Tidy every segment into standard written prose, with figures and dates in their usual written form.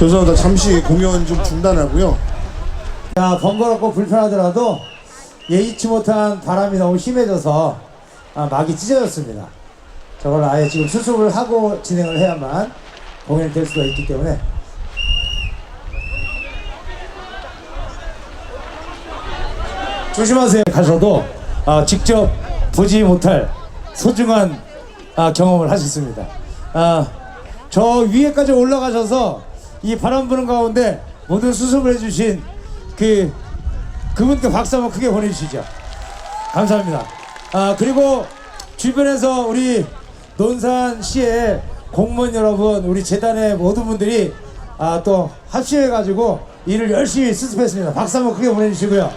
죄송합니다. 잠시 공연 좀 중단하고요. 자, 번거롭고 불편하더라도 예의치 못한 바람이 너무 심해져서 막이 찢어졌습니다. 저걸 아예 지금 수습을 하고 진행을 해야만 공연이 될 수가 있기 때문에 조심하세요. 가셔도 직접 보지 못할 소중한 경험을 하셨습니다. 저 위에까지 올라가셔서 이 바람 부는 가운데 모든 수습을 해주신 그분께 박수 한번 크게 보내주시죠. 감사합니다. 그리고 주변에서 우리 논산시의 공무원 여러분, 우리 재단의 모든 분들이 또 합심해가지고 일을 열심히 수습했습니다. 박수 한번 크게 보내주시고요.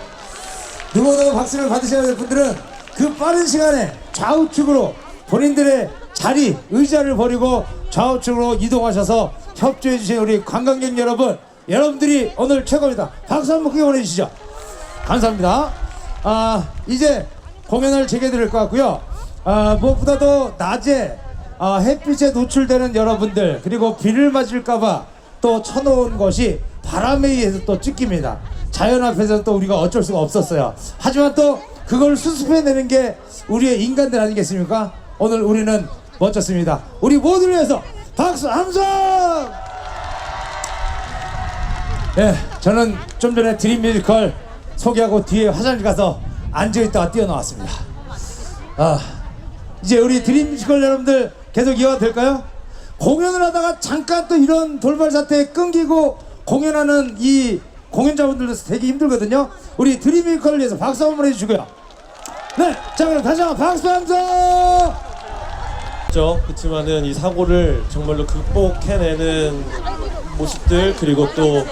누구보다 박수를 받으셔야 될 분들은 그 빠른 시간에 좌우측으로 본인들의 자리, 의자를 버리고 좌우측으로 이동하셔서 협조해주신 우리 관광객 여러분, 여러분들이 오늘 최고입니다. 박수 한번 크게 보내주시죠. 감사합니다. 이제 공연을 재개드릴 것 같고요. 무엇보다도 낮에 햇빛에 노출되는 여러분들, 그리고 비를 맞을까봐 또 쳐놓은 것이 바람에 의해서 또 찢깁니다. 자연 앞에서는 또 우리가 어쩔 수가 없었어요. 하지만 또 그걸 수습해내는 게 우리의 인간들 아니겠습니까? 오늘 우리는 멋졌습니다. 우리 모두를 위해서 박수 함성! 예, 저는 좀 전에 드림 뮤지컬 소개하고 뒤에 화장실 가서 앉아있다가 뛰어나왔습니다. 이제 우리 드림 뮤지컬 여러분들 계속 이어가 될까요? 공연을 하다가 잠깐 또 이런 돌발 사태에 끊기고 공연하는 이 공연자분들도 되게 힘들거든요. 우리 드림 뮤지컬을 위해서 박수 한번 해주시고요. 네, 자 그럼 다시 한번 박수 함성! 그렇지만은 이 사고를 정말로 극복해내는 모습들, 그리고 또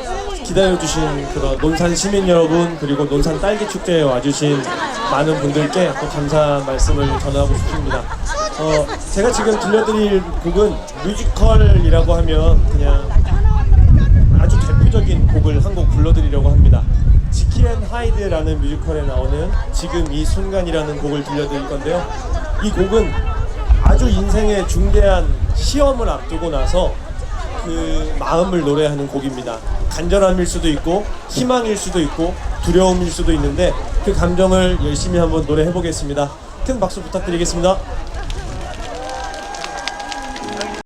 기다려주신 그런 논산 시민 여러분, 그리고 논산 딸기 축제에 와주신 많은 분들께 또 감사 말씀을 전하고 싶습니다. 제가 지금 들려드릴 곡은 뮤지컬이라고 하면 그냥 아주 대표적인 곡을 한 곡 불러드리려고 합니다. 지킬 앤 하이드라는 뮤지컬에 나오는 지금 이 순간이라는 곡을 들려드릴 건데요. 이 곡은 아주 인생의 중대한 시험을 앞두고 나서 그 마음을 노래하는 곡입니다. 간절함일 수도 있고 희망일 수도 있고 두려움일 수도 있는데 그 감정을 열심히 한번 노래해 보겠습니다. 큰 박수 부탁드리겠습니다.